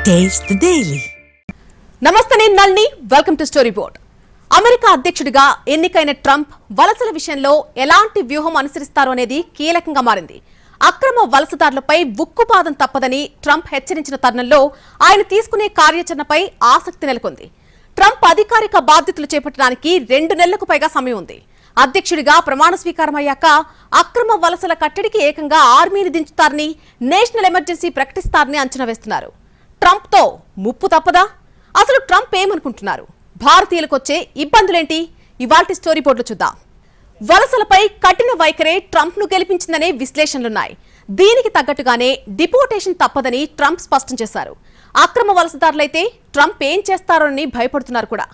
Taste the Daily. నమస్తే, నేను Nalini. Welcome to story board. America అధ్యక్షుడిగా ఎన్నికైన ట్రంప్ వలసల విషయంలో ఎలాంటి వ్యూహం అనుసరిస్తారో అనేది కీలకంగా మారింది. అక్రమ వలసదారులపై ఉక్కుపాదం తప్పదని ట్రంప్ హెచ్చరించిన తరుణంలో ఆయన తీసుకునే కార్యాచరణపై ఆసక్తి నెలకొంది. ట్రంప్ అధికారిక బాధ్యతలు చేపట్టడానికి 2 నెలలకు పైగా సమయం ఉంది. అధ్యక్షుడిగా ప్రమాణ స్వీకారం అయ్యాక అక్రమ వలసల కట్టడికి ఏకంగా ఆర్మీని దించుతారని, నేషనల్ ఎమర్జెన్సీ ప్రకటిస్తారని అంచనా వేస్తున్నారు. ట్రంప్తో ముప్పు తప్పదా? అసలు ట్రంప్ ఏమనుకుంటున్నారు? భారతీయులకు వచ్చే ఇబ్బందులేంటి? ఇవాల్టి స్టోరీ బోర్డులో చూద్దాం. వలసలపై కఠిన వైఖరే ట్రంప్ ను గెలిపించిందనే విశ్లేషణలున్నాయి. దీనికి తగ్గట్టుగానే డిపోర్టేషన్ తప్పదని ట్రంప్ స్పష్టం చేశారు. అక్రమ వలసదారులైతే ట్రంప్ ఏం చేస్తారోని భయపడుతున్నారు కూడా.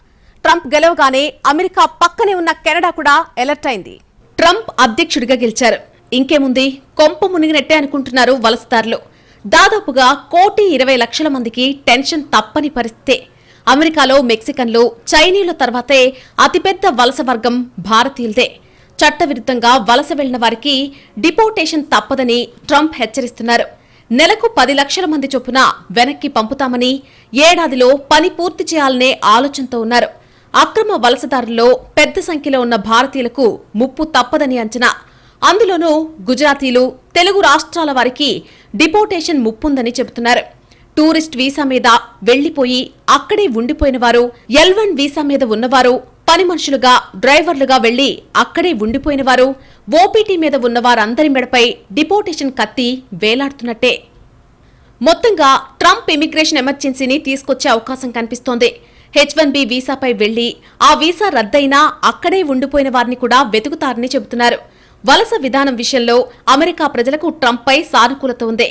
ట్రంప్ గెలవగానే అమెరికా పక్కనే ఉన్న కెనడా కూడా అలర్ట్ అయింది. ట్రంప్ అధ్యక్షుడిగా గెలిచారు, ఇంకేముంది, కొంప మునిగినట్టే అనుకుంటున్నారు వలసదారులు. దాదాపుగా 1,20,00,000 మందికి టెన్షన్ తప్పని పరిస్థితే. అమెరికాలో మెక్సికన్లు, చైనీయుల తర్వాతే అతిపెద్ద వలస వర్గం భారతీయులదే. చట్టవిరుద్ధంగా వలస వెళ్లిన వారికి డిపోర్టేషన్ తప్పదని ట్రంప్ హెచ్చరిస్తున్నారు. నెలకు 10 లక్షల మంది చొప్పున వెనక్కి పంపుతామని, ఏడాదిలో పని పూర్తి చేయాలనే ఆలోచనతో ఉన్నారు. అక్రమ వలసదారుల్లో పెద్ద సంఖ్యలో ఉన్న భారతీయులకు ముప్పు తప్పదని అంచనా. అందులోనూ గుజరాతీలు, తెలుగు రాష్ట్రాల వారికి డిపోర్టేషన్ ముప్పుందని చెబుతున్నారు. టూరిస్ట్ వీసా మీద వెళ్లిపోయి అక్కడే ఉండిపోయిన వారు, L1 వీసా మీద ఉన్నవారు, పని మనుషులుగా, డ్రైవర్లుగా వెళ్లి అక్కడే ఉండిపోయిన వారు, ఓపీటీ మీద ఉన్నవారందరి మెడపై డిపోర్టేషన్ కత్తి వేలాడుతున్నట్టే. మొత్తంగా ట్రంప్ ఇమిగ్రేషన్ ఎమర్జెన్సీని తీసుకొచ్చే అవకాశం కనిపిస్తోంది. H1B వీసాపై వెళ్లి ఆ వీసా రద్దయినా అక్కడే ఉండిపోయిన వారిని కూడా వెతుకుతారని చెబుతున్నారు. వలస విధానం విషయంలో అమెరికా ప్రజలకు ట్రంప్పై సానుకూలత ఉంది.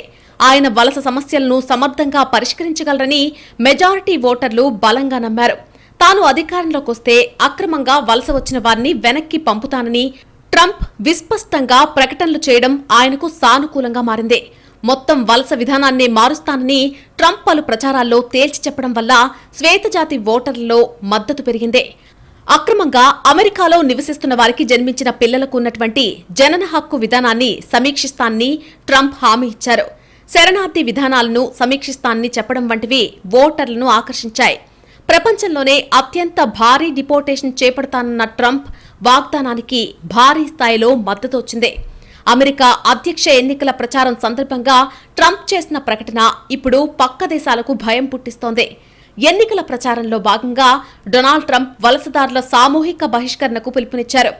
ఆయన వలస సమస్యలను సమర్థంగా పరిష్కరించగలరని మెజారిటీ ఓటర్లు బలంగా నమ్మారు. తాను అధికారంలోకి వస్తే అక్రమంగా వలస వచ్చిన వారిని వెనక్కి పంపుతానని ట్రంప్ విస్పష్టంగా ప్రకటనలు చేయడం ఆయనకు సానుకూలంగా మారింది. మొత్తం వలస విధానాన్నే మారుస్తానని ట్రంప్ పలు ప్రచారాల్లో తేల్చి చెప్పడం వల్ల శ్వేతజాతి ఓటర్లలో మద్దతు పెరిగింది. అక్రమంగా అమెరికాలో నివసిస్తున్న వారికి జన్మించిన పిల్లలకు ఉన్నటువంటి జనన హక్కు విధానాన్ని సమీక్షిస్తానని ట్రంప్ హామీ ఇచ్చారు. శరణార్థి విధానాలను సమీక్షిస్తానని చెప్పడం వంటివి ఓటర్లను ఆకర్షించాయి. ప్రపంచంలోనే అత్యంత భారీ డిపోర్టేషన్ చేపడతానన్న ట్రంప్ వాగ్దానానికి భారీ స్థాయిలో మద్దతు వచ్చింది. అమెరికా అధ్యక్ష ఎన్నికల ప్రచారం సందర్భంగా ట్రంప్ చేసిన ప్రకటన ఇప్పుడు పక్క దేశాలకు భయం పుట్టిస్తోంది. ఎన్నికల ప్రచారంలో భాగంగా డొనాల్డ్ ట్రంప్ వలసదారుల సామూహిక బహిష్కరణకు పిలుపునిచ్చారు.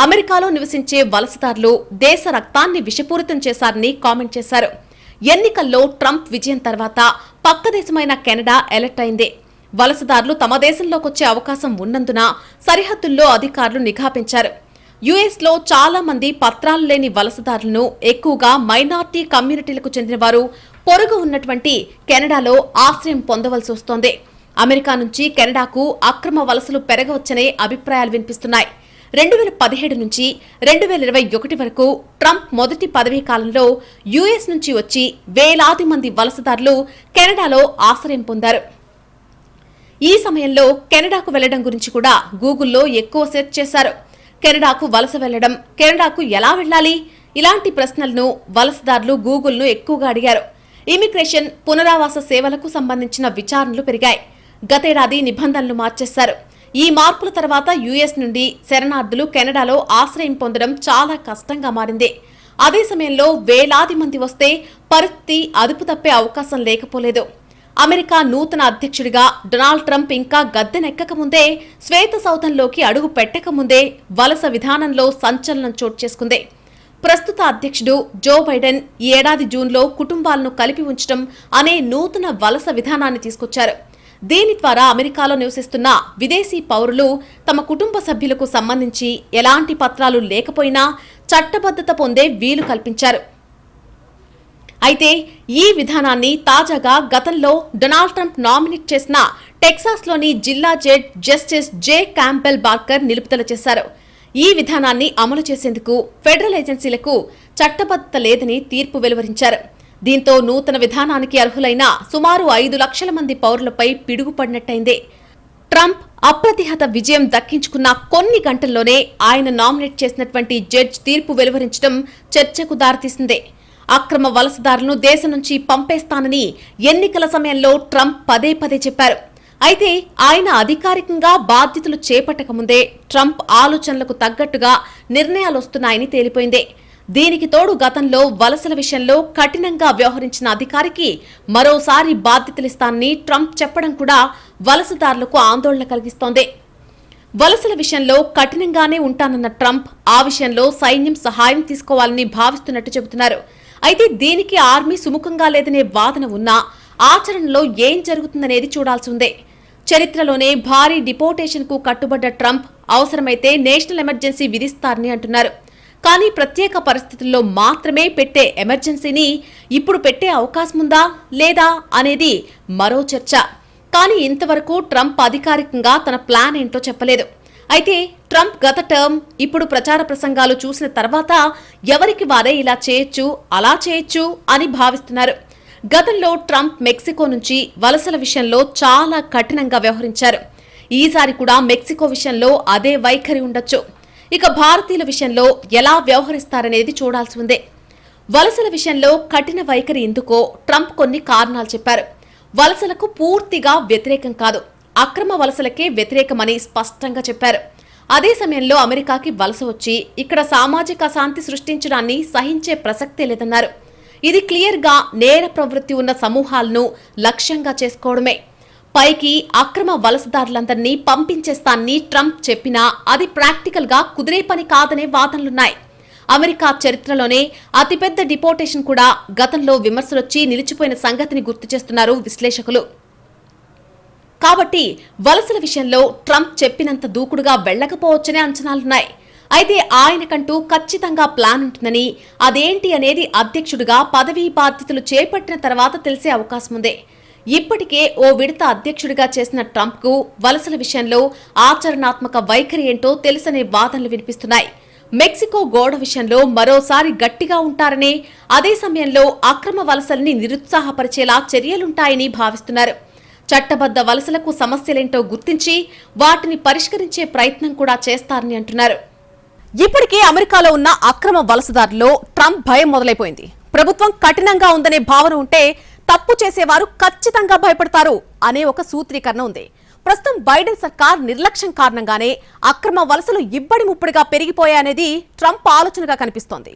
అమెరికాలో నివసించే వలసదారులు దేశ రక్తాన్ని విషపూరితం చేశారని కామెంట్ చేశారు. ఎన్నికల్లో ట్రంప్ విజయం తర్వాత పక్క దేశమైన కెనడా అలర్ట్ అయింది. వలసదారులు తమ దేశంలోకొచ్చే అవకాశం ఉన్నందున సరిహద్దుల్లో అధికారులు నిఘా పెంచారు. యుఎస్లో చాలా మంది పత్రాలు లేని వలసదారులను, ఎక్కువగా మైనార్టీ కమ్యూనిటీలకు చెందిన వారు పొరుగు ఉన్నటువంటి కెనడాలో ఆశ్రయం పొందవలసి వస్తోంది. అమెరికా నుంచి కెనడాకు అక్రమ వలసలు పెరగవచ్చనే అభిప్రాయాలు వినిపిస్తున్నాయి. 2017 నుంచి 2021 వరకు ట్రంప్ మొదటి పదవీ కాలంలో యుఎస్ నుంచి వచ్చి వేలాది మంది వలసదారులు కెనడాలో ఆశ్రయం పొందారు. ఈ సమయంలో కెనడాకు వెళ్లడం గురించి కూడా గూగుల్లో ఎక్కువ సెర్చ్ చేశారు. కెనడాకు వలస వెళ్లడం, కెనడాకు ఎలా వెళ్లాలి, ఇలాంటి ప్రశ్నలను వలసదారులు గూగుల్ను ఎక్కువగా అడిగారు. ఇమిగ్రేషన్, పునరావాస సేవలకు సంబంధించిన విచారణలు పెరిగాయి. గతేడాది నిబంధనలు మార్చేశారు. ఈ మార్పుల తర్వాత యుఎస్ నుండి శరణార్థులు కెనడాలో ఆశ్రయం పొందడం చాలా కష్టంగా మారింది. అదే సమయంలో వేలాది మంది వస్తే పరిస్థితి అదుపు తప్పే అవకాశం లేకపోలేదు. అమెరికా నూతన అధ్యక్షుడిగా డొనాల్డ్ ట్రంప్ ఇంకా గద్దెనెక్కకముందే, శ్వేత సౌధంలోకి అడుగు పెట్టకముందే వలస విధానంలో సంచలనం చోటు చేసుకుంది. ప్రస్తుత అధ్యక్షుడు జో బైడెన్ ఈ ఏడాది జూన్లో కుటుంబాలను కలిపి ఉంచడం అనే నూతన వలస విధానాన్ని తీసుకొచ్చారు. దీని ద్వారా అమెరికాలో నివసిస్తున్న విదేశీ పౌరులు తమ కుటుంబ సభ్యులకు సంబంధించి ఎలాంటి పత్రాలు లేకపోయినా చట్టబద్ధత పొందే వీలు కల్పించారు. అయితే ఈ విధానాన్ని తాజాగా గతంలో డొనాల్డ్ ట్రంప్ నామినేట్ చేసిన టెక్సాస్లోని జిల్లా జడ్జి జస్టిస్ జే క్యాంపెల్ బార్కర్ నిలుపుదల చేశారు. ఈ విధానాన్ని అమలు చేసేందుకు ఫెడరల్ ఏజెన్సీలకు చట్టబద్ధత లేదని తీర్పు వెలువరించారు. దీంతో నూతన విధానానికి అర్హులైన సుమారు 5 లక్షల మంది పౌరులపై పిడుగుపడినట్టయింది. ట్రంప్ అప్రతిహత విజయం దక్కించుకున్న కొన్ని గంటల్లోనే ఆయన నామినేట్ చేసినటువంటి జడ్జి తీర్పు వెలువరించడం చర్చకు దారితీసింది. అక్రమ వలసదారులను దేశం నుంచి పంపేస్తానని ఎన్నికల సమయంలో ట్రంప్ పదే పదే చెప్పారు. అయితే ఆయన అధికారికంగా బాధ్యతలు చేపట్టకముందే ట్రంప్ ఆలోచనలకు తగ్గట్టుగా నిర్ణయాలు వస్తున్నాయని తేలిపోయింది. దీనికి తోడు గతంలో వలసల విషయంలో కఠినంగా వ్యవహరించిన అధికారికి మరోసారి బాధ్యతలిస్తానని ట్రంప్ చెప్పడం కూడా వలసదారులకు ఆందోళన కలిగిస్తోంది. వలసల విషయంలో కఠినంగానే ఉంటానన్న ట్రంప్ ఆ విషయంలో సైన్యం సహాయం తీసుకోవాలని భావిస్తున్నట్టు చెబుతున్నారు. అయితే దీనికి ఆర్మీ సుముఖంగా లేదనే వాదన ఉన్నా ఆచరణలో ఏం జరుగుతుందనేది చూడాల్సి ఉంది. చరిత్రలోనే భారీ డిపోర్టేషన్ కు కట్టుబడ్డ ట్రంప్ అవసరమైతే నేషనల్ ఎమర్జెన్సీ విధిస్తారని అంటున్నారు. కానీ ప్రత్యేక పరిస్థితుల్లో మాత్రమే పెట్టే ఎమర్జెన్సీని ఇప్పుడు పెట్టే అవకాశముందా లేదా అనేది మరో చర్చ. కానీ ఇంతవరకు ట్రంప్ అధికారికంగా తన ప్లాన్ ఏంటో చెప్పలేదు. అయితే ట్రంప్ గత టర్మ్ ఇప్పుడు ప్రచార ప్రసంగాలు చూసిన తర్వాత ఎవరికి వారే ఇలా చేయొచ్చు అలా చేయొచ్చు అని భావిస్తున్నారు. గతంలో ట్రంప్ మెక్సికో నుంచి వలసల విషయంలో చాలా కఠినంగా వ్యవహరించారు. ఈసారి కూడా మెక్సికో విషయంలో అదే వైఖరి ఉండొచ్చు. ఇక భారతీయుల విషయంలో ఎలా వ్యవహరిస్తారనేది చూడాల్సి ఉంది. వలసల విషయంలో కఠిన వైఖరి ఎందుకో ట్రంప్ కొన్ని కారణాలు చెప్పారు. వలసలకు పూర్తిగా వ్యతిరేకం కాదు, అక్రమ వలసలకే వ్యతిరేకమని స్పష్టంగా చెప్పారు. అదే సమయంలో అమెరికాకి వలస వచ్చి ఇక్కడ సామాజిక అశాంతి సృష్టించడాన్ని సహించే ప్రసక్తే లేదన్నారు. ఇది క్లియర్గా నేర ప్రవృత్తి ఉన్న సమూహాలను లక్ష్యంగా చేసుకోవడమే. పైకి అక్రమ వలసదారులందరినీ పంపించేస్తానని ట్రంప్ చెప్పినా అది ప్రాక్టికల్ గా కుదిరే పని కాదనే వాదనలున్నాయి. అమెరికా చరిత్రలోనే అతిపెద్ద డిపోర్టేషన్ కూడా గతంలో విమర్శలొచ్చి నిలిచిపోయిన సంగతిని గుర్తు చేస్తున్నారు విశ్లేషకులు. కాబట్టి వలసల విషయంలో ట్రంప్ చెప్పినంత దూకుడుగా వెళ్లకపోవచ్చనే అంచనాలున్నాయి. అయితే ఆయనకంటూ ఖచ్చితంగా ప్లాన్ ఉంటుందని, అదేంటి అనేది అధ్యక్షుడిగా పదవీ బాధ్యతలు చేపట్టిన తర్వాత తెలిసే అవకాశం ఉంది. ఇప్పటికే ఓ విడత అధ్యక్షుడిగా చేసిన ట్రంప్ కు వలసల విషయంలో ఆచరణాత్మక వైఖరి ఏంటో తెలుసనే వాదనలు వినిపిస్తున్నాయి. మెక్సికో గోడ విషయంలో మరోసారి గట్టిగా ఉంటారనే, అదే సమయంలో అక్రమ వలసల్ని నిరుత్సాహపరిచేలా చర్యలుంటాయని భావిస్తున్నారు. చట్టబద్ధ వలసలకు సమస్యలేంటో గుర్తించి వాటిని పరిష్కరించే ప్రయత్నం కూడా చేస్తారని అంటున్నారు. ఇప్పటికే అమెరికాలో ఉన్న అక్రమ వలసదారుల్లో ట్రంప్ భయం మొదలైపోయింది. ప్రభుత్వం కఠినంగా ఉందనే భావన ఉంటే తప్పు చేసేవారు ఖచ్చితంగా భయపడతారు అనే ఒక సూత్రీకరణ ఉంది. ప్రస్తుతం బైడెన్ సర్కార్ నిర్లక్ష్యం కారణంగానే అక్రమ వలసలు ఇబ్బడి ముప్పడిగా పెరిగిపోయాయనేది ట్రంప్ ఆలోచనగా కనిపిస్తోంది.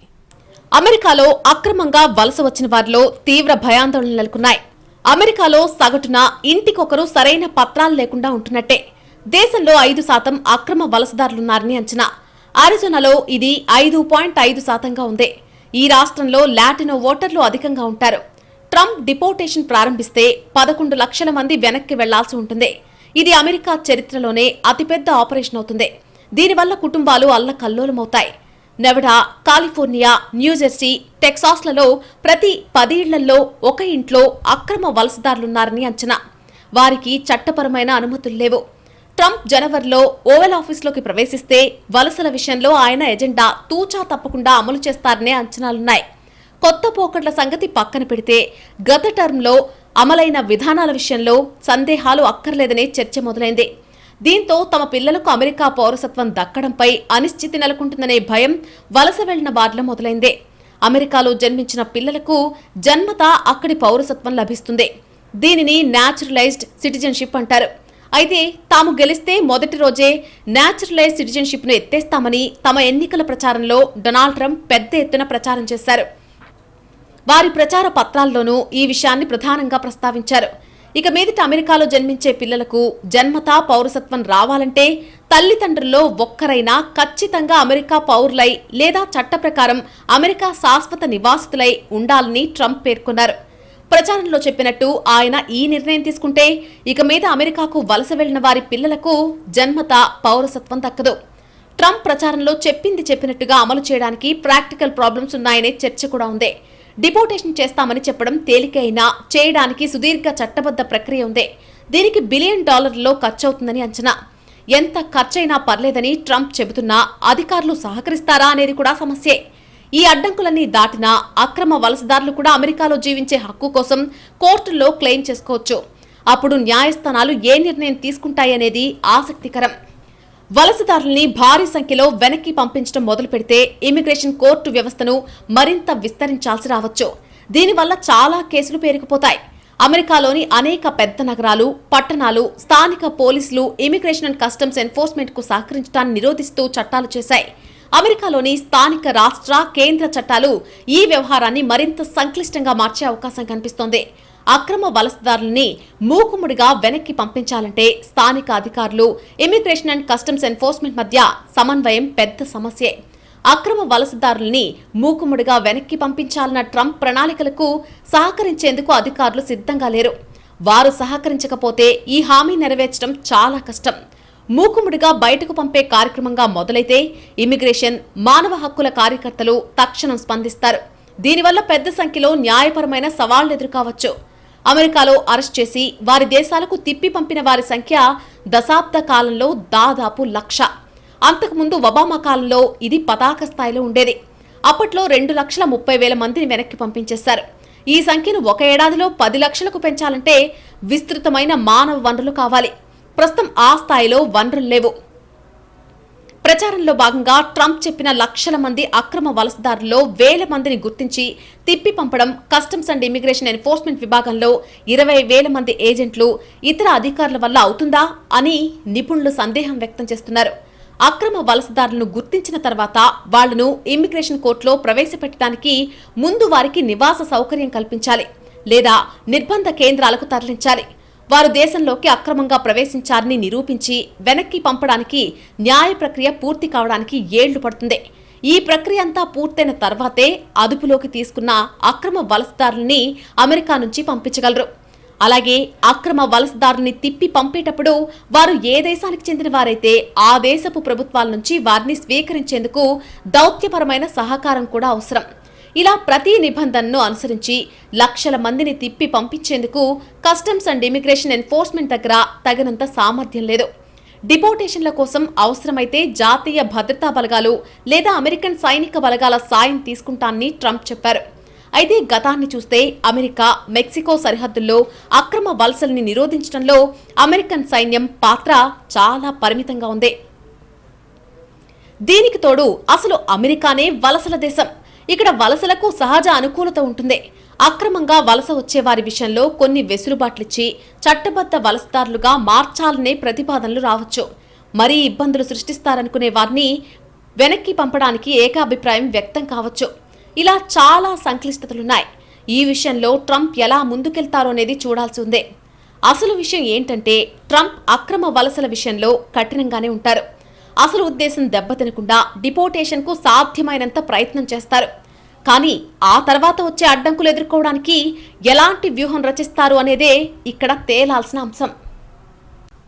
అమెరికాలో అక్రమంగా వలస వచ్చిన వారిలో తీవ్ర భయాందోళనలు నెలకొన్నాయి. అమెరికాలో సగటున ఇంటికొకరు సరైన పత్రాలు లేకుండా ఉంటున్నట్టే. దేశంలో 5% అక్రమ వలసదారులున్నారని అంచనా. అరిజోనాలో ఇది 5.5%గా ఉంది. ఈ రాష్ట్రంలో లాటినో ఓటర్లు అధికంగా ఉంటారు. ట్రంప్ డిపోర్టేషన్ ప్రారంభిస్తే 11 లక్షల మంది వెనక్కి వెళ్లాల్సి ఉంటుంది. ఇది అమెరికా చరిత్రలోనే అతిపెద్ద ఆపరేషన్ అవుతుంది. దీనివల్ల కుటుంబాలు అల్లకల్లోలమవుతాయి. నెవడా, కాలిఫోర్నియా, న్యూజెర్సీ, టెక్సాస్లలో ప్రతి 10 ఇళ్లలో ఒక ఇంట్లో అక్రమ వలసదారులున్నారని అంచనా. వారికి చట్టపరమైన అనుమతులు లేవు. ట్రంప్ జనవరిలో ఓవల్ ఆఫీసులోకి ప్రవేశిస్తే వలసల విషయంలో ఆయన ఎజెండా తూచా తప్పకుండా అమలు చేస్తారనే అంచనాలున్నాయి. కొత్త పోకడ్ల సంగతి పక్కన పెడితే గత టర్మ్లో అమలైన విధానాల విషయంలో సందేహాలు అక్కర్లేదనే చర్చ మొదలైంది. దీంతో తమ పిల్లలకు అమెరికా పౌరసత్వం దక్కడంపై అనిశ్చితి నెలకొంటుందనే భయం వలస వెళ్లిన వారిలో మొదలైంది. అమెరికాలో జన్మించిన పిల్లలకు జన్మత అక్కడి పౌరసత్వం లభిస్తుంది. దీనిని న్యాచురలైజ్డ్ సిటిజన్షిప్ అంటారు. అయితే తాము గెలిస్తే మొదటి రోజే న్యాచురలైజ్డ్ సిటిజన్షిప్ ను ఎత్తేస్తామని తమ ఎన్నికల ప్రచారంలో డొనాల్డ్ ట్రంప్ పెద్ద ఎత్తున ప్రచారం చేశారు. వారి ప్రచార పత్రాల్లోనూ ఈ విషయాన్ని ప్రధానంగా ప్రస్తావించారు. ఇక మీదట అమెరికాలో జన్మించే పిల్లలకు జన్మతా పౌరసత్వం రావాలంటే తల్లిదండ్రుల్లో ఒక్కరైనా ఖచ్చితంగా అమెరికా పౌరులై లేదా చట్ట ప్రకారం అమెరికా శాశ్వత నివాసితులై ఉండాలని ట్రంప్ పేర్కొన్నారు. ప్రచారంలో చెప్పినట్టు ఆయన ఈ నిర్ణయం తీసుకుంటే ఇక మీద అమెరికాకు వలస వెళ్లిన వారి పిల్లలకు జన్మతా పౌరసత్వం దక్కదు. ట్రంప్ ప్రచారంలో చెప్పింది చెప్పినట్టుగా అమలు చేయడానికి ప్రాక్టికల్ ప్రాబ్లమ్స్ ఉన్నాయనే చర్చ కూడా ఉంది. డిపోర్టేషన్ చేస్తామని చెప్పడం తేలిక అయినా చేయడానికి సుదీర్ఘ చట్టబద్ధ ప్రక్రియ ఉంది. దీనికి $1 బిలియన్ ఖర్చవుతుందని అంచనా. ఎంత ఖర్చైనా పర్లేదని ట్రంప్ చెబుతున్నా అధికారులు సహకరిస్తారా అనేది కూడా సమస్యే. ఈ అడ్డంకులన్నీ దాటినా అక్రమ వలసదారులు కూడా అమెరికాలో జీవించే హక్కు కోసం కోర్టుల్లో క్లెయిమ్ చేసుకోవచ్చు. అప్పుడు న్యాయస్థానాలు ఏ నిర్ణయం తీసుకుంటాయనేది ఆసక్తికరం. వలసదారుల్ని భారీ సంఖ్యలో వెనక్కి పంపించడం మొదలు పెడితే ఇమిగ్రేషన్ కోర్టు వ్యవస్థను మరింత విస్తరించాల్సి రావచ్చు. దీనివల్ల చాలా కేసులు పేరుకుపోతాయి. అమెరికాలోని అనేక పెద్ద నగరాలు, పట్టణాలు స్థానిక పోలీసులు ఇమిగ్రేషన్ అండ్ కస్టమ్స్ ఎన్ఫోర్స్మెంట్ కు సహకరించడాన్ని నిరోధిస్తూ చట్టాలు చేశాయి. అమెరికాలోని స్థానిక రాష్ట్ర, కేంద్ర చట్టాలు ఈ వ్యవహారాన్ని మరింత సంక్లిష్టంగా మార్చే అవకాశం కనిపిస్తోంది. అక్రమ వలసదారుల్ని మూకుముడిగా వెనక్కి పంపించాలంటే స్థానిక అధికారులు, ఇమిగ్రేషన్ అండ్ కస్టమ్స్ ఎన్ఫోర్స్మెంట్ మధ్య సమన్వయం పెద్ద సమస్యే. అక్రమ వలసదారుల్ని మూకుముడిగా వెనక్కి పంపించాలన్న ట్రంప్ ప్రణాళికలకు సహకరించేందుకు అధికారులు సిద్ధంగా లేరు. వారు సహకరించకపోతే ఈ హామీ నెరవేర్చడం చాలా కష్టం. మూకుముడిగా బయటకు పంపే కార్యక్రమంగా మొదలైతే ఇమిగ్రేషన్, మానవ హక్కుల కార్యకర్తలు తక్షణం స్పందిస్తారు. దీనివల్ల పెద్ద సంఖ్యలో న్యాయపరమైన సవాళ్లు ఎదుర్కోవచ్చు. అమెరికాలో అరెస్ట్ చేసి వారి దేశాలకు తిప్పి పంపిన వారి సంఖ్య దశాబ్ద కాలంలో దాదాపు 1,00,000. అంతకుముందు ఒబామా కాలంలో ఇది పతాక స్థాయిలో ఉండేది. అప్పట్లో 2,30,000 మందిని వెనక్కి పంపించేశారు. ఈ సంఖ్యను ఒక ఏడాదిలో 10 లక్షలకు పెంచాలంటే విస్తృతమైన మానవ వనరులు కావాలి. ప్రస్తుతం ఆ స్థాయిలో వనరులు లేవు. ప్రచారంలో భాగంగా ట్రంప్ చెప్పిన లక్షల మంది అక్రమ వలసదారుల్లో 1,000 మందిని గుర్తించి తిప్పి పంపడం కస్టమ్స్ అండ్ ఇమిగ్రేషన్ ఎన్ఫోర్స్మెంట్ విభాగంలో 20,000 మంది ఏజెంట్లు, ఇతర అధికారుల వల్ల అవుతుందా అని నిపుణులు సందేహం వ్యక్తం చేస్తున్నారు. అక్రమ వలసదారులను గుర్తించిన తర్వాత వాళ్లను ఇమిగ్రేషన్ కోర్టులో ప్రవేశపెట్టడానికి ముందు వారికి నివాస సౌకర్యం కల్పించాలి లేదా నిర్బంధ కేంద్రాలకు తరలించాలి. వారు దేశంలోకి అక్రమంగా ప్రవేశించారని నిరూపించి వెనక్కి పంపడానికి న్యాయ ప్రక్రియ పూర్తి కావడానికి ఏళ్లు పడుతుంది. ఈ ప్రక్రియ అంతా పూర్తయిన తర్వాతే అదుపులోకి తీసుకున్న అక్రమ వలసదారుల్ని అమెరికా నుంచి పంపించగలరు. అలాగే అక్రమ వలసదారుల్ని తిప్పి పంపేటప్పుడు వారు ఏ దేశానికి చెందిన వారైతే ఆ దేశపు ప్రభుత్వాల నుంచి వారిని స్వీకరించేందుకు దౌత్యపరమైన సహకారం కూడా అవసరం. ఇలా ప్రతి నిబంధనను అనుసరించి లక్షల మందిని తిప్పి పంపించేందుకు కస్టమ్స్ అండ్ ఇమిగ్రేషన్ ఎన్ఫోర్స్మెంట్ దగ్గర తగినంత సామర్థ్యం లేదు. డిపోర్టేషన్ల కోసం అవసరమైతే జాతీయ భద్రతా బలగాలు లేదా అమెరికన్ సైనిక బలగాల సాయం తీసుకుంటానని ట్రంప్ చెప్పారు. అయితే గతాన్ని చూస్తే అమెరికా, మెక్సికో సరిహద్దుల్లో అక్రమ వలసల్ని నిరోధించడంలో అమెరికన్ సైన్యం పాత్ర చాలా పరిమితంగా ఉంది. దీనికి తోడు అసలు అమెరికానే వలసల దేశం. ఇక్కడ వలసలకు సహజ అనుకూలత ఉంటుంది. అక్రమంగా వలస వచ్చే వారి విషయంలో కొన్ని వెసులుబాట్లిచ్చి చట్టబద్ధ వలసదారులుగా మార్చాలనే ప్రతిపాదనలు రావచ్చు. మరీ ఇబ్బందులు సృష్టిస్తారనుకునే వారిని వెనక్కి పంపడానికి ఏకాభిప్రాయం వ్యక్తం కావచ్చు. ఇలా చాలా సంక్లిష్టతలున్నాయి. ఈ విషయంలో ట్రంప్ ఎలా ముందుకెళ్తారోనేది చూడాల్సి ఉంది. అసలు విషయం ఏంటంటే ట్రంప్ అక్రమ వలసల విషయంలో కఠినంగానే ఉంటారు. అసలు ఉద్దేశం దెబ్బతినకుండా డిపోర్టేషన్కు సాధ్యమైనంత ప్రయత్నం చేస్తారు. కానీ ఆ తర్వాత వచ్చే అడ్డంకులు ఎదుర్కోవడానికి ఎలాంటి వ్యూహం రచిస్తారు అనేదే ఇక్కడ తేలాల్సిన అంశం.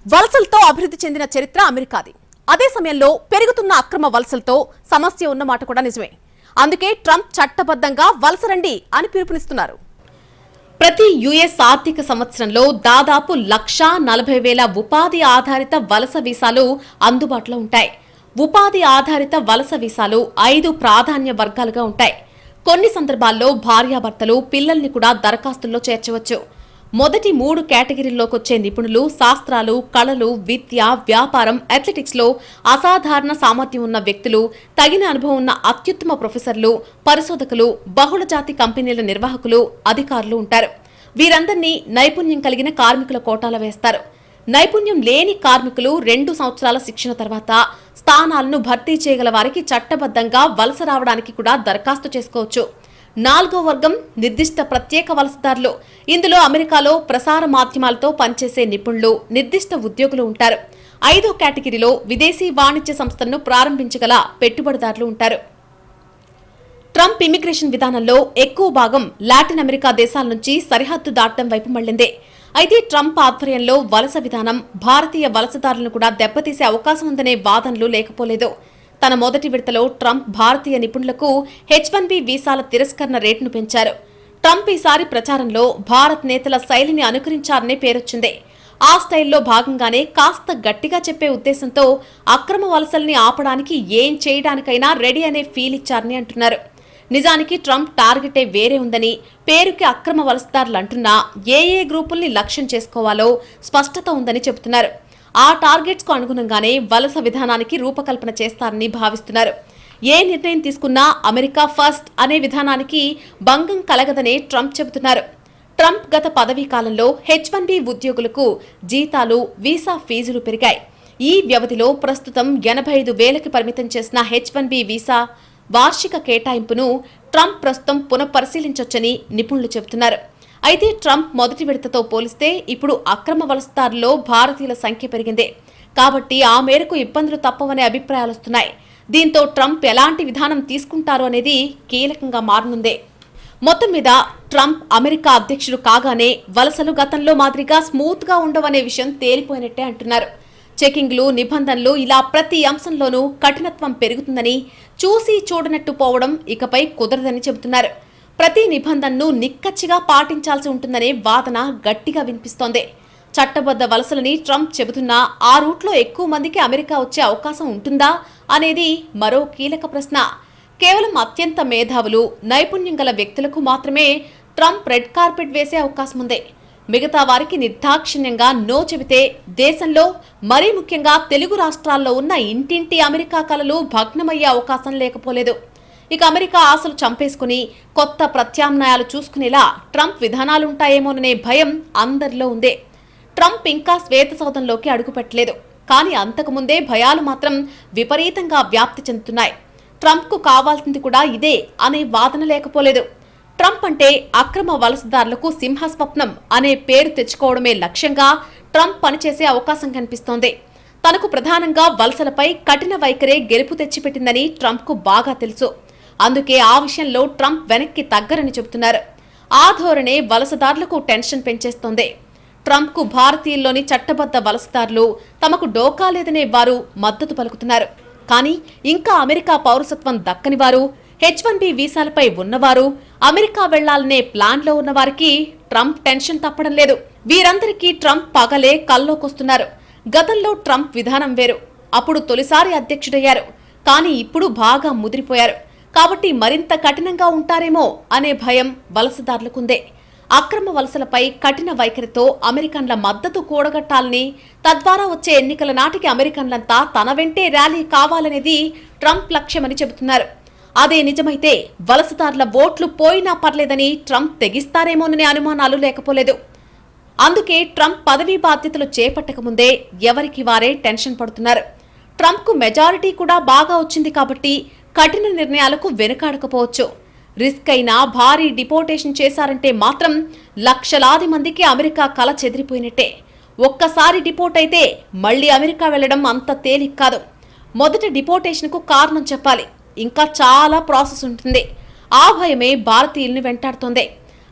వలసలతో అభివృద్ధి చెందిన చరిత్ర అమెరికాది. అదే సమయంలో పెరుగుతున్న అక్రమ వలసలతో సమస్య ఉన్నమాట కూడా నిజమే. అందుకే ట్రంప్ చట్టబద్ధంగా వలస రండి అని పిలుపునిస్తున్నారు. ప్రతి యుఎస్ ఆర్థిక సంవత్సరంలో దాదాపు 1,40,000 ఉపాధి ఆధారిత వలస వీసాలు అందుబాటులో ఉంటాయి. ఉపాధి ఆధారిత వలస వీసాలు 5 ప్రాధాన్య వర్గాలుగా ఉంటాయి. కొన్ని సందర్భాల్లో భార్యాభర్తలు, పిల్లల్ని కూడా దరఖాస్తుల్లో చేర్చవచ్చు. మొదటి 3 కేటగిరీల్లోకొచ్చే నిపుణులు, శాస్త్రాలు, కళలు, విద్య, వ్యాపారం, అథ్లెటిక్స్లో అసాధారణ సామర్థ్యం ఉన్న వ్యక్తులు, తగిన అనుభవం ఉన్న అత్యుత్తమ ప్రొఫెసర్లు, పరిశోధకులు, బహుళజాతి కంపెనీల నిర్వాహకులు, అధికారులు ఉంటారు. వీరందరినీ నైపుణ్యం కలిగిన కార్మికుల కోటాలో వేస్తారు. నైపుణ్యం లేని కార్మికులు 2 సంవత్సరాల శిక్షణ తర్వాత స్థానాలను భర్తీ చేయగల వారికి చట్టబద్ధంగా వలస రావడానికి కూడా దరఖాస్తు చేసుకోవచ్చు. 4వ వర్గం నిర్దిష్ట ప్రత్యేక వలసదారులు. ఇందులో అమెరికాలో ప్రసార మాధ్యమాలతో పనిచేసే నిపుణులు, నిర్దిష్ట ఉద్యోగులు ఉంటారు. 5వ కేటగిరీలో విదేశీ వాణిజ్య సంస్థలను ప్రారంభించగల పెట్టుబడిదారులు ఉంటారు. ట్రంప్ ఇమిగ్రేషన్ విధానంలో ఎక్కువ భాగం లాటిన్ అమెరికా దేశాల నుంచి సరిహద్దు దాటడం వైపు మళ్లింది. అయితే ట్రంప్ ఆధ్వర్యంలో వలస విధానం భారతీయ వలసదారులను కూడా దెబ్బతీసే అవకాశం ఉందనే వాదనలు లేకపోలేదు. తన మొదటి విడతలో ట్రంప్ భారతీయ నిపుణులకు H-1B వీసాల తిరస్కరణ రేటును పెంచారు. ట్రంప్ ఈసారి ప్రచారంలో భారత్ నేతల శైలిని అనుకరించారనే పేరొచ్చింది. ఆ స్టైల్లో భాగంగానే కాస్త గట్టిగా చెప్పే ఉద్దేశంతో అక్రమ వలసల్ని ఆపడానికి ఏం చేయడానికైనా రెడీ అనే ఫీల్ ఇచ్చారని అంటున్నారు. నిజానికి ట్రంప్ టార్గెటే వేరే ఉందని, పేరుకి అక్రమ వలసదారులు అంటున్నా ఏ గ్రూపుల్ని లక్ష్యం చేసుకోవాలో స్పష్టత ఉందని చెబుతున్నారు. ఆ టార్గెట్స్ కు అనుగుణంగానే వలస విధానానికి రూపకల్పన చేస్తారని భావిస్తున్నారు. ఏ నిర్ణయం తీసుకున్నా అమెరికా ఫస్ట్ అనే విధానానికి భంగం కలగదనే ట్రంప్ చెబుతున్నారు. ట్రంప్ గత పదవీ కాలంలో H-1B ఉద్యోగులకు జీతాలు, వీసా ఫీజులు పెరిగాయి. ఈ వ్యవధిలో ప్రస్తుతం 85,000కి పరిమితం చేసిన H-1B వీసా వార్షిక కేటాయింపును ట్రంప్ ప్రస్తుతం పునఃపరిశీలించొచ్చని నిపుణులు చెబుతున్నారు. అయితే ట్రంప్ మొదటి విడతతో పోలిస్తే ఇప్పుడు అక్రమ వలసదారుల్లో భారతీయుల సంఖ్య పెరిగింది. కాబట్టి ఆ మేరకు ఇబ్బందులు తప్పవనే అభిప్రాయాలు వస్తున్నాయి. దీంతో ట్రంప్ ఎలాంటి విధానం తీసుకుంటారో అనేది కీలకంగా మారనుంది. మొత్తం మీద ట్రంప్ అమెరికా అధ్యక్షుడు కాగానే వలసలు గతంలో మాదిరిగా స్మూత్ గా ఉండవనే విషయం తేలిపోయినట్టే అంటున్నారు. చెకింగ్లు, నిబంధనలు ఇలా ప్రతి అంశంలోనూ కఠినత్వం పెరుగుతుందని, చూసి చూడనట్టు పోవడం ఇకపై కుదరదని చెబుతున్నారు. ప్రతి నిబంధనను నిక్కచ్చిగా పాటించాల్సి ఉంటుందనే వాదన గట్టిగా వినిపిస్తోంది. చట్టబద్ధ వలసలని ట్రంప్ చెబుతున్నా ఆ రూట్లో ఎక్కువ మందికి అమెరికా వచ్చే అవకాశం ఉంటుందా అనేది మరో కీలక ప్రశ్న. కేవలం అత్యంత మేధావులు, నైపుణ్యం గల వ్యక్తులకు మాత్రమే ట్రంప్ రెడ్ కార్పెట్ వేసే అవకాశం ఉంది. మిగతా వారికి నిర్దాక్షిణ్యంగా నో చెబితే దేశంలో, మరీ ముఖ్యంగా తెలుగు రాష్ట్రాల్లో ఉన్న ఇంటింటి అమెరికా కలలు భగ్నమయ్యే అవకాశం లేకపోలేదు. ఇక అమెరికా ఆశలు చంపేసుకుని కొత్త ప్రత్యామ్నాయాలు చూసుకునేలా ట్రంప్ విధానాలుంటాయేమోననే భయం అందరిలో ఉందే. ట్రంప్ ఇంకా శ్వేతసౌధంలోకి అడుగుపెట్టలేదు. కానీ అంతకుముందే భయాలు మాత్రం విపరీతంగా వ్యాప్తి చెందుతున్నాయి. ట్రంప్కు కావాల్సింది కూడా ఇదే అనే వాదన లేకపోలేదు. ట్రంప్ అంటే అక్రమ వలసదారులకు సింహస్వప్నం అనే పేరు తెచ్చుకోవడమే లక్ష్యంగా ట్రంప్ పనిచేసే అవకాశం కనిపిస్తోంది. తనకు ప్రధానంగా వలసలపై కఠిన వైఖరే గెలుపు తెచ్చిపెట్టిందని ట్రంప్కు బాగా తెలుసు. అందుకే ఆ విషయంలో ట్రంప్ వెనక్కి తగ్గరని చెబుతున్నారు. ఆ ధోరణే వలసదారులకు టెన్షన్ పెంచేస్తోంది. ట్రంప్కు భారతీయుల్లోని చట్టబద్ధ వలసదారులు తమకు డోకా లేదనే వారు మద్దతు పలుకుతున్నారు. కానీ ఇంకా అమెరికా పౌరసత్వం దక్కని వారు, H-1B వీసాలపై ఉన్నవారు, అమెరికా వెళ్లాలనే ప్లాన్లో ఉన్నవారికి ట్రంప్ టెన్షన్ తప్పడం లేదు. వీరందరికీ ట్రంప్ పగలే కల్లోకొస్తున్నారు. గతంలో ట్రంప్ విధానం వేరు. అప్పుడు తొలిసారి అధ్యక్షుడయ్యారు. కానీ ఇప్పుడు బాగా ముదిరిపోయారు. కాబట్టి మరింత కఠినంగా ఉంటారేమో అనే భయం వలసదారులకుందే. అక్రమ వలసలపై కఠిన వైఖరితో అమెరికన్ల మద్దతు కూడగట్టాలని, తద్వారా వచ్చే ఎన్నికల నాటికి అమెరికన్లంతా తన వెంటే ర్యాలీ కావాలనేది ట్రంప్ లక్ష్యమని చెబుతున్నారు. అదే నిజమైతే వలసదారుల ఓట్లు పోయినా పర్లేదని ట్రంప్ తెగిస్తారేమోననే అనుమానాలు లేకపోలేదు. అందుకే ట్రంప్ పదవీ బాధ్యతలు చేపట్టకముందే ఎవరికి వారే టెన్షన్ పడుతున్నారు. ట్రంప్కు మెజారిటీ కూడా బాగా వచ్చింది కాబట్టి కఠిన నిర్ణయాలకు వెనుకాడకపోవచ్చు. రిస్క్ అయినా భారీ డిపోర్టేషన్ చేశారంటే మాత్రం లక్షలాది మందికి అమెరికా కల చెదిరిపోయినట్టే. ఒక్కసారి డిపోర్ట్ అయితే మళ్లీ అమెరికా వెళ్లడం అంత తేలిక కాదు. మొదటి డిపోర్టేషన్కు కారణం చెప్పాలి. ఇంకా చాలా ప్రాసెస్ ఉంటుంది. ఆ భయమే భారతీయుల్ని వెంటాడుతోంది.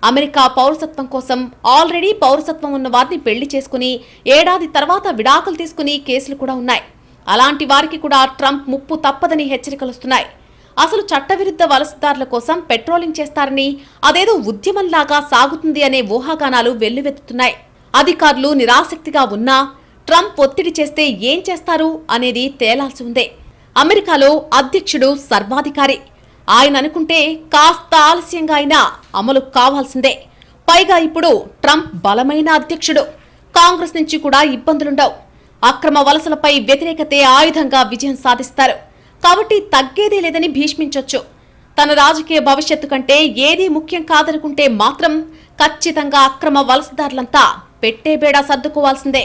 అమెరికా పౌరసత్వం కోసం ఆల్రెడీ పౌరసత్వం ఉన్న వారిని పెళ్లి చేసుకుని ఏడాది తర్వాత విడాకులు తీసుకుని కేసులు కూడా ఉన్నాయి. అలాంటి వారికి కూడా ట్రంప్ ముప్పు తప్పదని హెచ్చరికలుస్తున్నాయి. అసలు చట్టవిరుద్ధ వలసదారుల కోసం పెట్రోలింగ్ చేస్తారని, అదేదో ఉద్యమంలాగా సాగుతుంది అనే ఊహాగానాలు వెల్లువెత్తుతున్నాయి. అధికారులు నిరాసక్తిగా ఉన్నా ట్రంప్ ఒత్తిడి చేస్తే ఏం చేస్తారు అనేది తేలాల్సి ఉంది. అమెరికాలో అధ్యక్షుడు సర్వాధికారి. ఆయన అనుకుంటే కాస్త ఆలస్యంగా అయినా అమలు కావాల్సిందే. పైగా ఇప్పుడు ట్రంప్ బలమైన అధ్యక్షుడు. కాంగ్రెస్ నుంచి కూడా ఇబ్బందులుండవు. అక్రమ వలసలపై వ్యతిరేకతే ఆయుధంగా విజయం సాధిస్తారు. కాబట్టి తగ్గేదే లేదని భీష్మించొచ్చు. తన రాజకీయ భవిష్యత్తు కంటే ఏదీ ముఖ్యం కాదనుకుంటే మాత్రం ఖచ్చితంగా అక్రమ వలసదారులంతా పెట్టే బేడా సర్దుకోవాల్సిందే.